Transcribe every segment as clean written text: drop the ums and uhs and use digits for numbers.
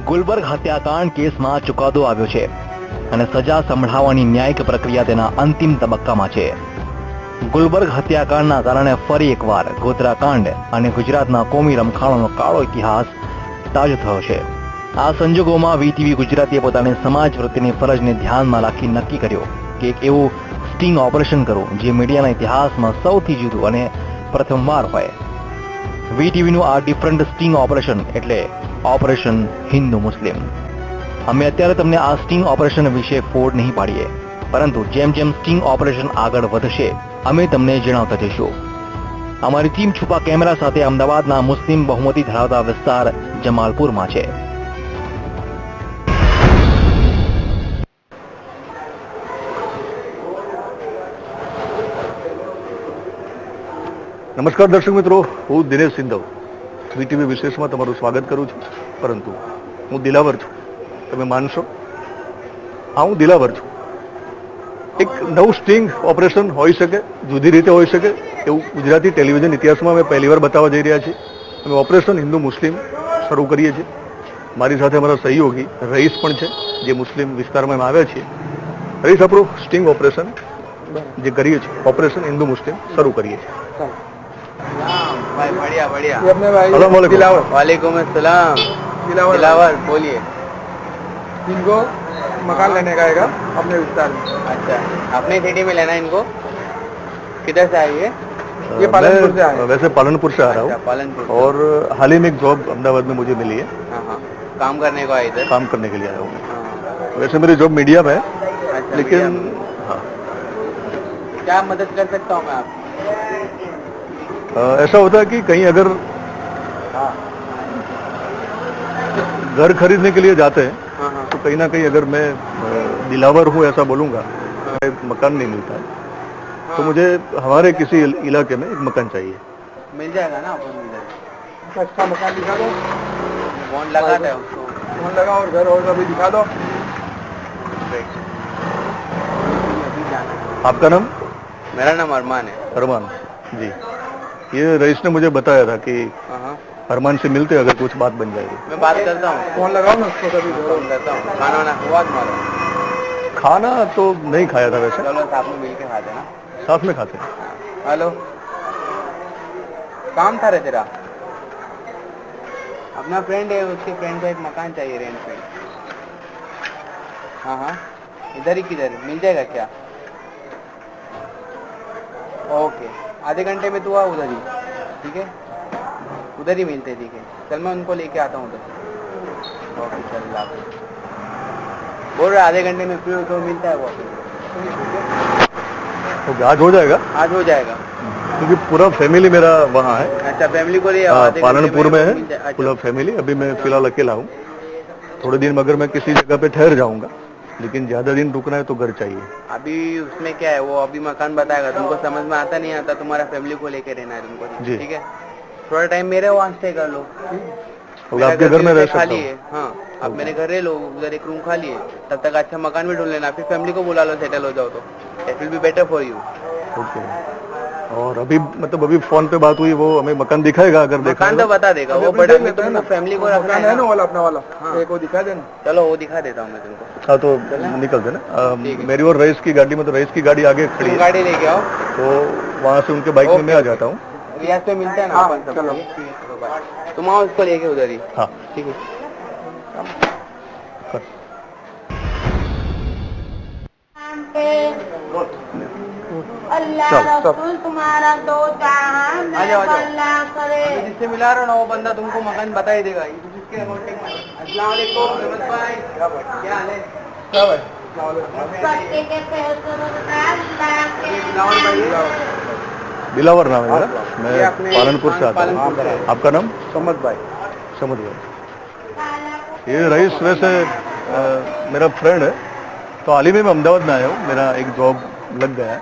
ગુલબર્ગ હત્યાકાંડ કેસમાં ચુકાદો આવ્યો છે અને સજા સંભળાવવાની ન્યાયિક પ્રક્રિયા તેના અંતિમ તબક્કામાં છે. ગુલબર્ગ હત્યાકાંડના કારણે ફરી એકવાર ગોધરાકાંડ અને ગુજરાતના કોમી રમખાણોનો કાળો ઇતિહાસ તાજો થયો છે. આ સંજોગોમાં વીટીવી ગુજરાતીએ પોતાની સમાજ વૃત્તિની ફરજને ધ્યાનમાં રાખી નક્કી કર્યો કે એક એવું સ્ટિંગ ઓપરેશન કરવું જે મીડિયાના ઇતિહાસમાં સૌથી જુદું અને પ્રથમવાર હોય. વીટીવીનું આ ડિફરન્ટ સ્ટિંગ ઓપરેશન એટલે ઓપરેશન હિન્દુ મુસ્લિમ. અમે અત્યારે તમને આ સ્ટિંગ ઓપરેશન વિશે ફોડ નહીં પાડીએ, પરંતુ જેમ જેમ સ્ટિંગ ઓપરેશન આગળ વધશે અમે તમને જણાવતા જઈશું. અમારી ટીમ છુપા કેમેરા સાથે અમદાવાદના મુસ્લિમ બહુમતી ધરાવતા વિસ્તાર જમાલપુરમાં છે. નમસ્કાર દર્શક મિત્રો, હું દિનેશ સિંધવ વીટીવી વિશેષમાં તમારું સ્વાગત કરું છું. પરંતુ હું દિલાવર છું, તમે માનશો? હા, હું દિલાવર છું. એક નવું સ્ટિંગ ઓપરેશન હોઈ શકે, જુદી રીતે હોઈ શકે એવું ગુજરાતી ટેલિવિઝન ઇતિહાસમાં અમે પહેલીવાર બતાવવા જઈ રહ્યા છીએ. અમે ઓપરેશન હિન્દુ મુસ્લિમ શરૂ કરીએ છીએ. મારી સાથે અમારા સહયોગી રઈસ પણ છે, જે મુસ્લિમ વિસ્તારમાં અમે આવ્યા છીએ. રઈસ, આપણું સ્ટિંગ ઓપરેશન જે કરીએ છીએ, ઓપરેશન હિન્દુ મુસ્લિમ શરૂ કરીએ છીએ. भाई बढ़िया बढ़िया। वालेकुम अस्सलाम। दिलावर बोलिए। इनको मकान लेने का आएगा अपने विस्तार में। अच्छा, अपने सिटी में लेना इनको? किधर से आए ये पालनपुर से आए। वैसे पालनपुर से आ रहा हूँ। पालनपुर। और हाल ही में एक जॉब अहमदाबाद में मुझे मिली है। हाँ, काम करने को आए इधर? काम करने के लिए आया हूँ। वैसे मेरी जॉब मीडिया में है। अच्छा, लेकिन हाँ, क्या मदद कर सकता हूँ मैं आपकी? ऐसा होता है कि कहीं अगर घर खरीदने के लिए जाते हैं तो कहीं ना कहीं अगर मैं दिलावर हूँ ऐसा बोलूँगा, मकान नहीं मिलता है, तो मुझे हमारे किसी इलाके में एक मकान चाहिए. मिल जाएगा ना? आपको मिल जाएगा. अच्छा मकान दिखा दो, फोन लगाता है उसको, फोन लगा और घर और अभी दिखा दो. आपका नाम? मेरा नाम अरमान है. अरमान जी. ये रईस ने मुझे बताया था कि अरमान से मिलते अगर कुछ बात बन जाएगी. मैं बात करता हूँ. फोन लगाओ ना उसको, कभी फोन करता हूँ. खाना वाना हुआ तुम्हारा? खाना तो नहीं खाया था वैसे. चलो साथ में मिल के खाते ना. साथ में खाते हैं. हेलो, काम था रे तेरा? अपना फ्रेंड है, उसके फ्रेंड को एक मकान चाहिए रेंट पे. हाँ, इधर ही किधर मिल जाएगा क्या? ओके, आधे घंटे में तू आ उधर ही, ठीक है? उधर ही मिलते, ठीक है? चल मैं उनको लेके आता हूँ उधर. ओके चल, बोल रहे आधे घंटे में फ्री हो तो मिलता है वो. ओके, आज हो जाएगा? आज हो जाएगा, क्योंकि पूरा फैमिली मेरा वहाँ है. अच्छा, फैमिली को ले पालनपुर में है पूरा फैमिली. अभी मैं फिलहाल अकेला हूँ. थोड़े दिन में अगर मैं किसी जगह पे ठहर जाऊंगा, लेकिन ज्यादा दिन रुकना है तो घर चाहिए. अभी उसमें क्या है, वो अभी मकान बताएगा तुमको, समझ में आता नहीं आता, तुम्हारा फैमिली को लेके रहना है तुमको, ठीक है? थोड़ा टाइम मेरे वहाँ स्टे कर लो. आपके घर में रह सकता खाली है. हाँ, आप मेरे घर रह लो, उधर एक रूम खाली है, तब तक अच्छा मकान भी ढूंढ लेना, फिर फैमिली को बुला लो, सेटल हो जाओ तो it will be better for you. Okay. और अभी मतलब अभी फोन पे बात हुई, वो हमें मकान दिखाएगा अगर देखा मकान तो बता देगा वो, बट अभी तुमको फैमिली को रखना है ना वाला अपना वाला. हाँ, एक वो दिखा देना. चलो वो दिखा देता हूँ मैं तुमको. हाँ, तो निकल देना. मेरी और रईस की गाड़ी में, तो रईस की गाड़ी आगे खड़ी है, गाड़ी लेके आओ, तो वहाँ से उनके बाइक में मैं आ जाता हूँ. रियाज पे मिलता है ना अपन सब. चलो तुम आओ उसको लेके उधर ही. हाँ ठीक है. अल्लाह रसूल तुम्हारा दो जहां में अल्लाह करे. जिससे मिला रहा हो ना वो बंदा तुमको मकान बता ही देगा. अस्सलाम वालेकुम रहमत भाई, क्या हाल है? सब है. सबके के पैसे दिलावर नाम है मेरा. मैं पालनपुर से आता हूँ. आपका नाम? समझ भाई. समझ गया. ये रईस वैसे मेरा फ्रेंड है, तो हाल ही में मैं अहमदाबाद में आया हूँ. मेरा एक जॉब लग गया है,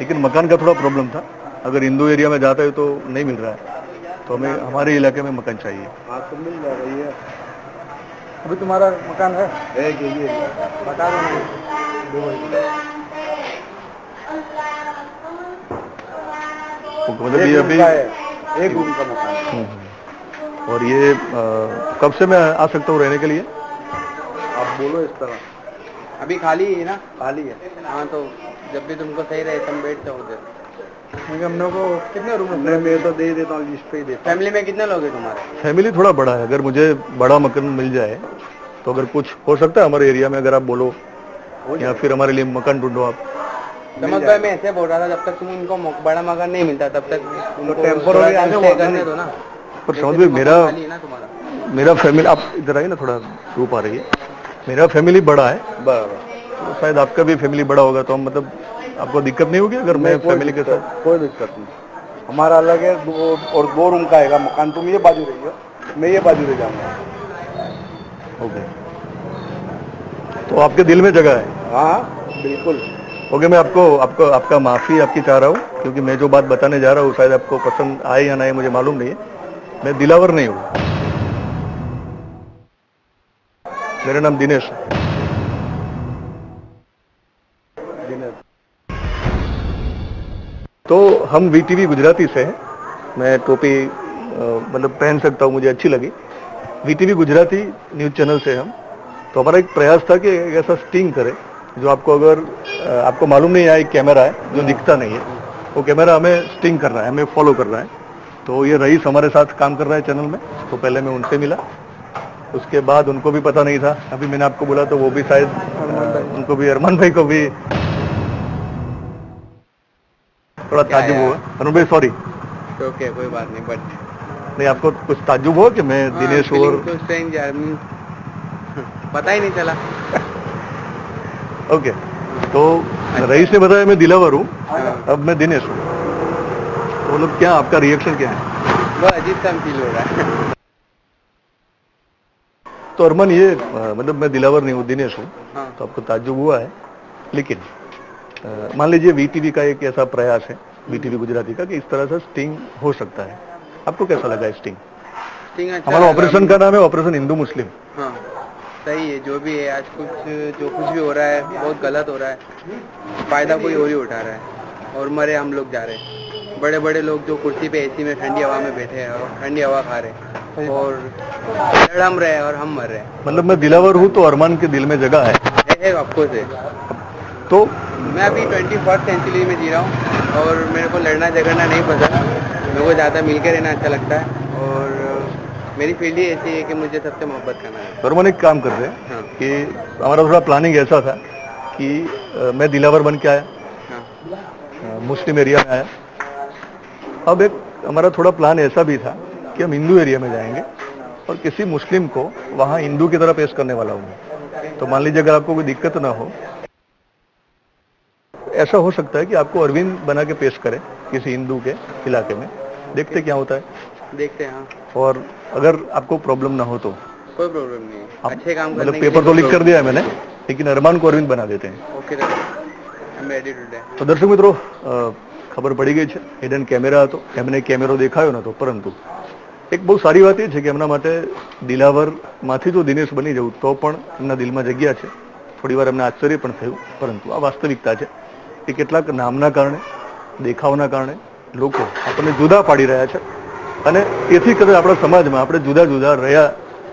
लेकिन मकान का थोड़ा प्रॉब्लम था. अगर हिंदू एरिया में जाता है तो नहीं मिल रहा है, तो हमें हमारे इलाके में मकान चाहिए. हाँ तो मिल जाएगा. ये अभी तुम्हारा मकान है? बता दो ना. मतलब ये अभी एक रूम का मकान. और ये कब से मैं आ सकता हूँ रहने के लिए? आप बोलो इस तरह। अभी खाली है ना? खाली है। हाँ, तो जब भी तुमको सही रहे तुम बैठ जाओ उधर। क्योंकि हम लोग को कितने रूम है? मैं तो दे देता हूँ, लिस्ट पे ही देता फैमिली में कितने लोग हैं तुम्हारे? फैमिली थोड़ा बड़ा है, अगर मुझे बड़ा मकान मिल जाए तो अगर कुछ हो सकता है हमारे एरिया में, अगर आप बोलो, या फिर हमारे लिए मकान ढूंढो आप। समझ भाई, मैं ऐसे बोल रहा था, जब तक तुम उनको बड़ा मकान नहीं मिलता तब तक उनको टेम्पोररी थोड़ा आगे stay वहाँ करने दो ना। पर समझ जैसे भाई, मेरा खाली है ना तुम्हारा। मेरा फैमिली, आप इधर आइए ना, थोड़ा धूप आ रही है। मेरा फैमिली बड़ा है, बराबर। तो शायद आपका भी फैमिली बड़ा होगा, तो हम मतलब आपको दिक्कत नहीं होगी अगर मैं फैमिली के साथ? कोई दिक्कत नहीं, हमारा अलग है। और 2 रूम का आएगा मकान। तुम ये बाजू रहिए, मैं ये बाजू रह जाऊंगा। ओके, तो आपके दिल में जगह है? हाँ बिल्कुल। ओके, मैं आपका माफी आपकी चाह रहा हूँ, क्योंकि मैं जो बात बताने जा रहा हूँ शायद आपको पसंद आए या ना आए मुझे मालूम नहीं है। मैं दिलावर नहीं हूँ, मेरा नाम दिनेश है। तो हम वीटीवी गुजराती से हैं। मैं टोपी मतलब पहन सकता हूँ, मुझे अच्छी लगी। वीटीवी गुजराती न्यूज चैनल से हम, तो हमारा एक प्रयास था कि एक ऐसा स्टिंग करे जो आपको, अगर आपको मालूम नहीं है, एक कैमरा है जो दिखता नहीं है, वो कैमरा हमें स्टिंग कर रहा है, हमें फॉलो कर रहा है। तो ये रईस हमारे साथ काम कर रहा है चैनल में, तो पहले मैं उनसे मिला, उसके बाद उनको भी पता नहीं था, अभी मैंने आपको बोला तो वो भी शायद उनको भी, अरमान भाई को भी थोड़ा ताज्जुब हुआ। अरुण भाई सॉरी। ओके, कोई बात नहीं, बट नहीं, आपको कुछ ताज्जुब हुआ कि मैं दिनेश और पता ही नहीं चला। ओके, तो रईस ने बताया मैं दिलावर हूँ, अब मैं दिनेश हूँ, तो मतलब क्या आपका रिएक्शन क्या है? बहुत अजीब सा फील हो रहा है। तो अरमान, ये मतलब मैं दिलावर नहीं हूँ, दिनेश हूँ, हाँ। तो आपको ताज्जुब हुआ है, लेकिन मान लीजिए वीटीवी का एक ऐसा प्रयास है, वीटीवी गुजराती का, कि इस तरह से स्टिंग हो सकता है। आपको कैसा लगा स्टिंग? ठीक, अच्छा हमारा लगा। ऑपरेशन का नाम है ऑपरेशन हिंदू मुस्लिम। हाँ, सही है। जो भी है आज जो कुछ भी हो रहा है बहुत गलत हो रहा है। फायदा कोई और ही उठा रहा है, और मरे हम लोग जा रहे हैं। बड़े बड़े लोग जो कुर्सी पे एसी में ठंडी हवा में बैठे हैं और ठंडी हवा खा रहे हैं, और लड़ हम रहे हैं और हम मर रहे हैं। मतलब मैं दिलावर हूँ तो अरमान के दिल में जगह है। ऑफकोर्स है। तो मैं अभी 21st सेंचुरी में जी रहा हूँ, और मेरे को लड़ना झगड़ना नहीं पसंद। मेरे को ज़्यादा मिलकर रहना अच्छा लगता है, और मेरी फील्ड ही ऐसी है कि मुझे सबसे मोहब्बत करना है। अरमान एक काम करते हैं हाँ। कि हमारा थोड़ा प्लानिंग ऐसा था कि मैं दिलावर बन के आया, हाँ। मुस्लिम एरिया में आया। अब एक हमारा थोड़ा प्लान ऐसा भी था कि हम हिंदू एरिया में जाएंगे और किसी मुस्लिम को वहाँ हिंदू की तरह पेश करने वाला हूँ। तो मान लीजिए अगर आपको कोई दिक्कत ना हो, ऐसा हो सकता है कि आपको अरविंद बना के पेश करें किसी हिंदू के इलाके में, देखते क्या होता है। देखते हैं। हाँ, और अगर आपको प्रॉब्लम ना हो तो कोई प्रॉब्लम नहीं है। आप अच्छे काम मतलब करने के पेपर लिए तो लिख कर दिया है मैंने, लेकिन अरमान को अरविंद बना देते हैं। Okay, I am ready today. तो दर्शक मित्रों, ખબર પડી ગઈ છે હિડન કેમેરા હતો, એમને કેમેરો દેખાયો નતો, પરંતુ એક બહુ સારી વાત એ છે કે એમના માટે દિલાવરમાંથી જો દિનેશ બની જવું તો પણ એમના દિલમાં જગ્યા છે. થોડી વાર એમને આશ્ચર્ય પણ થયું, પરંતુ આ વાસ્તવિકતા છે કે કેટલાક નામના કારણે, દેખાવના કારણે લોકો આપણને જુદા પાડી રહ્યા છે, અને તેથી કદાચ આપણા સમાજમાં આપણે જુદા જુદા રહ્યા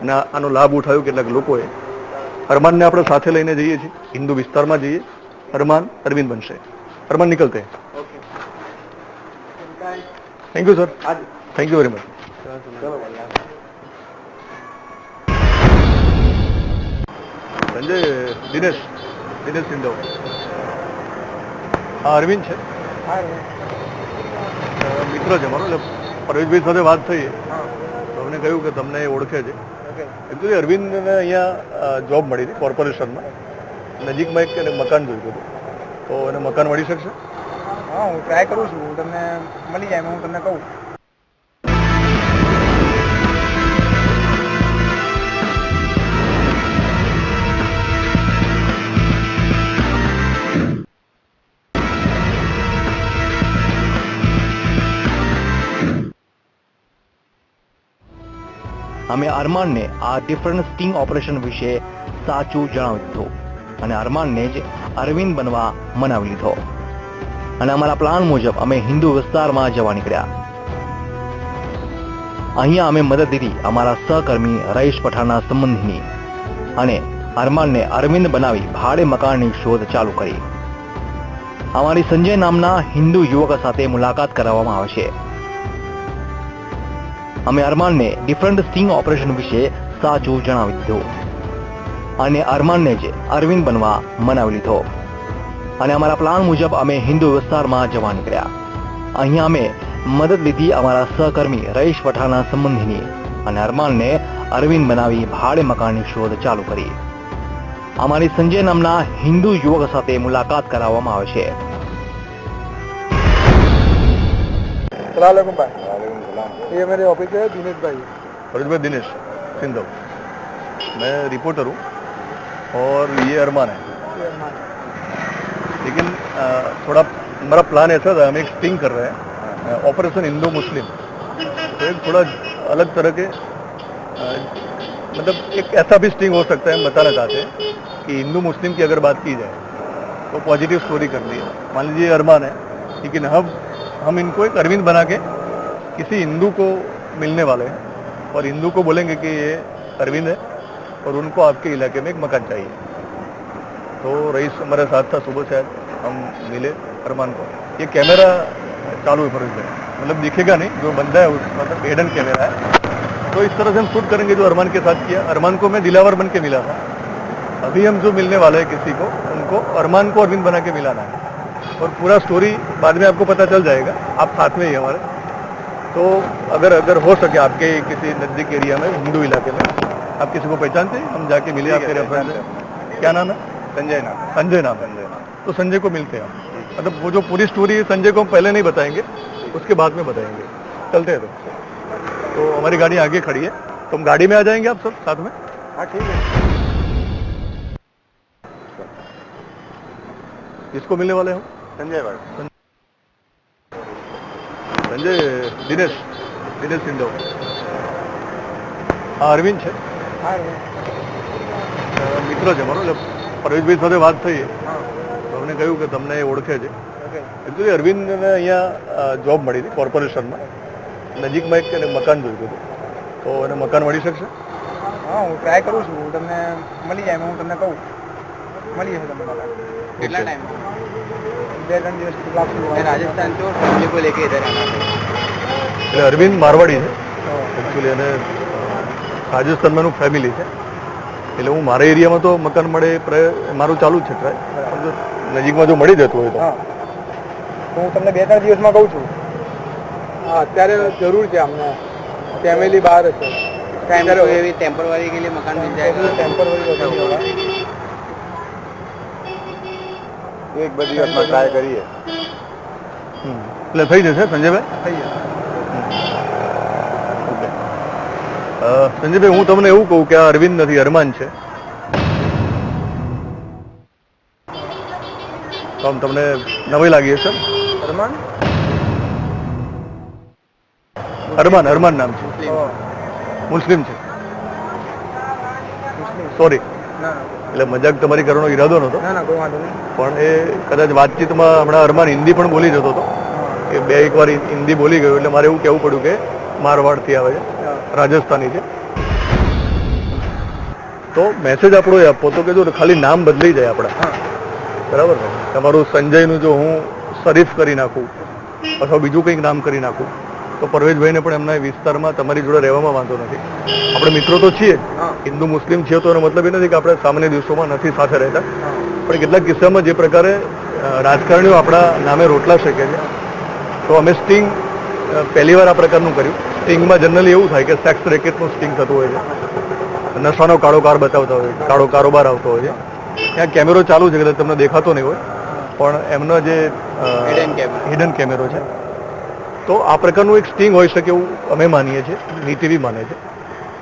અને આનો લાભ ઉઠાવ્યો કેટલાક લોકોએ. અરમાનને આપણે સાથે લઈને જઈએ છીએ, હિન્દુ વિસ્તારમાં જઈએ, અરમાન અરવિંદ બનશે. અરમાન निकलते हैं. Thank you sir, thank you very much. Sanjay, Dinesh Sindhav. હા, અરવિંદ છે, મિત્ર છે મારો. એટલે પરેશભાઈ સાથે વાત થઈ તો અમને કહ્યું કે તમને ઓળખે છે. એકચ્યુઅલી અરવિંદને અહીંયા જોબ મળી હતી કોર્પોરેશનમાં, નજીકમાં એક એને મકાન જોઈતું હતું, તો એને મકાન મળી શકશે? હા, હું ટ્રાય કરું છું, તમને મળી જાય હું તમને કહું. અમે અરમાનને આ ડિફરન્ટ સ્ટિંગ ઓપરેશન વિશે સાચું જણાવી દીધું, અને અરમાનને જ અરવિંદ બનવા મનાવી લીધો, અને અમારા પ્લાન મુજબ અમે હિન્દુ વિસ્તારમાં જવા નીકળ્યા. અહીંયા અમે મદદ લીધી અમારા સહકર્મી રઈશ પઠાણના સંબંધીની અને અરમાનને અરવિંદ બનાવી ભાડે મકાનની શોધ ચાલુ કરી. અમારી સંજય નામના હિન્દુ યુવક સાથે મુલાકાત કરાવવામાં આવે છે. અમે અરમાનને ડિફરન્ટ સ્ટિંગ ઓપરેશન વિશે સાચું જણાવી દીધું અને અરમાનને જ અરવિંદ બનવા મનાવી લીધો અને અમારા પ્લાન મુજબ અમે હિન્દુ વિસ્તારમાં જવા નીકળ્યા. અહીંયા અમે મદદ લીધી અમારા સહકર્મી રઈશ પઠાણના સંબંધીની અને અરમાનને અરવિંદ બનાવી ભાડે મકાનની શોધ ચાલુ કરી. અમારી સંજય નામના હિન્દુ યુવક સાથે મુલાકાત કરાવવામાં આવે છે. सलाम भाई, ये मेरे ऑफिस है दिनेश भाई. फरीद भाई दिनेश सिंधव, मैं रिपोर्टर हूँ और ये अरमान है. लेकिन थोड़ा हमारा प्लान ऐसा था, हम एक स्टिंग कर रहे हैं ऑपरेशन हिंदू मुस्लिम. तो एक थोड़ा अलग तरह के मतलब एक ऐसा भी स्टिंग हो सकता है. हम बताना चाहते हैं कि हिंदू मुस्लिम की अगर बात की जाए तो पॉजिटिव स्टोरी करनी है. मान लीजिए अरमान है, लेकिन हम इनको एक अरविंद बना के किसी हिंदू को मिलने वाले हैं और हिंदू को बोलेंगे कि ये अरविंद है और उनको आपके इलाके में एक मकान चाहिए. तो रईस हमारे साथ था, सुबह से आज हम मिले अरमान को. ये कैमरा चालू है फरीद भाई, मतलब दिखेगा नहीं, जो बंदा है मतलब हिडन कैमरा है. तो इस तरह से हम शूट करेंगे जो अरमान के साथ किया. अरमान को मैं दिलावर बन के मिला था. अभी हम जो मिलने वाले हैं किसी को, उनको अरमान को अरविंद बना के मिलाना है और पूरा स्टोरी बाद में आपको पता चल जाएगा. आप साथ में ही हमारे. तो अगर हो सके आपके किसी नजदीक एरिया में हिंदू इलाके में आप किसी को पहचानते हैं, हम जाके मिले. आपके रेफरेंस क्या नाम है? संजय नाम. संजय नाम. तो संजय को मिलते हैं. मतलब वो जो पूरी स्टोरी है संजय को हम पहले नहीं बताएंगे, उसके बाद में बताएंगे. चलते हैं. तो हमारी गाड़ी आगे खड़ी है, तो हम गाड़ी में आ जाएंगे आप सब साथ में. हाँ ठीक है. किसको मिलने वाले हो? संजय भाई. संजय दिनेश सिंधव. હા અરવિંદ છે, મિત્ર છે મારો. એટલે પરવેશભાઈ સાથે વાત થઈ તો અમને કહ્યું કે તમને એ ઓળખે છે. એકચ્યુઅલી અરવિંદને અહીંયા જોબ મળી હતી કોર્પોરેશનમાં. નજીકમાં એક એને મકાન જોઈતું હતું, તો એને મકાન મળી શકશે? હા, હું ટ્રાય કરું છું. તમને મળી જાય, હું તમને કહું મળી જશે તમને મકાન. कितना टाइम? 2-3 દિવસ લાગશે. मैं राजस्थान से फैमिली को लेके इधर आना है. એટલે અરવિંદ મારવાડી છે એકચ્યુઅલી, અને રાજસ્થાનમાં એનું ફેમિલી છે. એટલે હું મારા એરિયામાં તો મકાન મળે મારું ચાલુ જ છે ટ્રાય. નજીકમાં જો મળી જતું હોય તો હું તમને 2-3 દિવસમાં કહું છું. હા, અત્યારે જરૂર છે અમને. ફેમિલી બહાર છે. टेम्पररी टेम्पररी के लिए मकान मिल जाएगा. ટેમ્પરરી होगा. એક બધી દિવસમાં ટ્રાય કરીએ. એટલે થઈ જશે સંજયભાઈ? થઈ જશે. સંજયભાઈ હું તમને એવું કહું કે આ અરવિંદ નથી, અરમાન છે. તો આમ તમને નવાઈ લાગી હશે. અરમાન નામ છે, મુસ્લિમ છે. સોરી, એટલે મજાક તમારી કરવાનો ઈરાદો નહોતો, ના ના કોઈ વાંધો નહીં. પણ એ કદાચ વાતચીતમાં હમણાં અરમાન હિન્દી પણ બોલી જતો હતો. એ એક વાર હિન્દી બોલી ગયો, એટલે મારે એવું કહેવું પડ્યું કે મારવાડથી આવે છે, રાજસ્થાની છે. તો મેસેજ આપણો એ આપવો હતો કે જો ખાલી નામ બદલી જાય આપણા, બરાબર ને, તમારું સંજયનું જો હું શરીફ કરી નાખું અથવા બીજું કંઈક નામ કરી નાખું તો પરવેશભાઈને પણ એમના વિસ્તારમાં તમારી જોડે રહેવામાં વાંધો નથી. આપણે મિત્રો તો છીએ જ, હિન્દુ મુસ્લિમ છીએ, તો એનો મતલબ એ નથી કે આપણે સામાન્ય દિવસોમાં નથી સાથે રહેતા. પણ કેટલાક કિસ્સામાં જે પ્રકારે રાજકારણીઓ આપણા નામે રોટલા શેકે છે, તો અમે સ્ટિંગ પહેલી વાર આ પ્રકારનું કર્યું. સ્ટિંગમાં જનરલી એવું થાય કે સેક્સ રેકેટનું સ્ટિંગ થતું હોય છે, નશાનો કાળો કાર બતાવતા હોય, કાળો કારોબાર આવતો હોય છે. ત્યાં કેમેરો ચાલુ છે, કદાચ તમને દેખાતો નહીં હોય, પણ એમનો જે હિડન કેમેરો છે. તો આ પ્રકારનું એક સ્ટિંગ હોઈ શકે એવું અમે માનીએ છીએ, નીતિવી માને છે.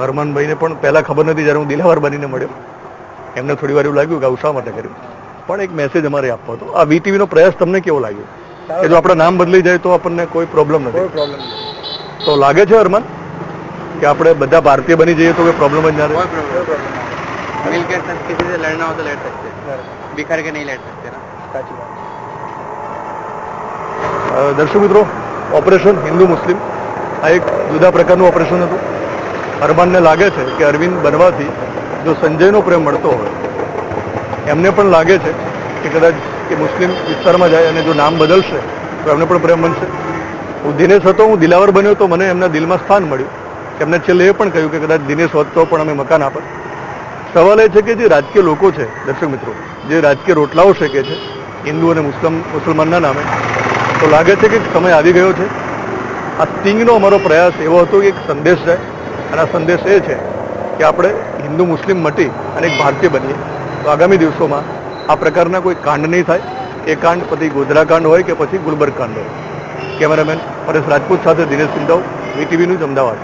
હરમાનભાઈને પણ પહેલાં ખબર નથી, જ્યારે હું દિલાવર બનીને મળ્યો એમને થોડી વાર એવું લાગ્યું કે આવું શા માટે કર્યું. પણ એક મેસેજ અમારે આપવો હતો. આ વીટીવીનો પ્રયાસ તમને કેવો લાગ્યો કે જો આપણા નામ બદલી જાય તો આપણને કોઈ પ્રોબ્લેમ નથી? તો લાગે છે હરમાન કે આપણે બધા ભારતીય બની જઈએ તો કોઈ પ્રોબ્લેમ જ ના રહે? मिलकर सब किसी से लड़ना हो तो लड़ सकते हैं, बिखर के नहीं लड़ सकते ना. સાચી વાત. દર્શક મિત્રો, ઓપરેશન હિન્દુ મુસ્લિમ આ એક જુદા પ્રકારનું ઓપરેશન હતું. અરમાનને લાગે છે કે અરવિંદ બનવાથી જો સંજયનો પ્રેમ મળતો હોય, એમને પણ લાગે છે કે કદાચ કે મુસ્લિમ વિસ્તારમાં જાય અને જો નામ બદલશે તો એમને પણ પ્રેમ બનશે. હું દિનેશ હતો, હું દિલાવર બન્યો તો મને એમના દિલમાં સ્થાન મળ્યું. એમને છેલ્લે એ પણ કહ્યું કે કદાચ દિનેશ હોત તો પણ અમે મકાન આપત. સવાલ એ છે કે જે રાજકીય લોકો છે, દર્શક મિત્રો, જે રાજકીય રોટલાઓ શેકે છે હિન્દુ અને મુસલમાનના નામે, તો લાગે છે કે સમય આવી ગયો છે. આ સ્ટિંગનો અમારો પ્રયાસ એવો હતો કે એક સંદેશ જાય, અને આ સંદેશ એ છે કે આપણે હિન્દુ મુસ્લિમ મટી અને એક ભારતીય બનીએ. તો આગામી દિવસોમાં આ પ્રકારના કોઈ કાંડ નહીં થાય. એ કાંડ પછી ગોધરા કાંડ હોય કે પછી ગુલબર્ગ કાંડ હોય. કેમેરામેન પરેશ રાજપૂત સાથે દિનેશ સિંધવ, વીટીવી ન્યૂઝ, અમદાવાદ.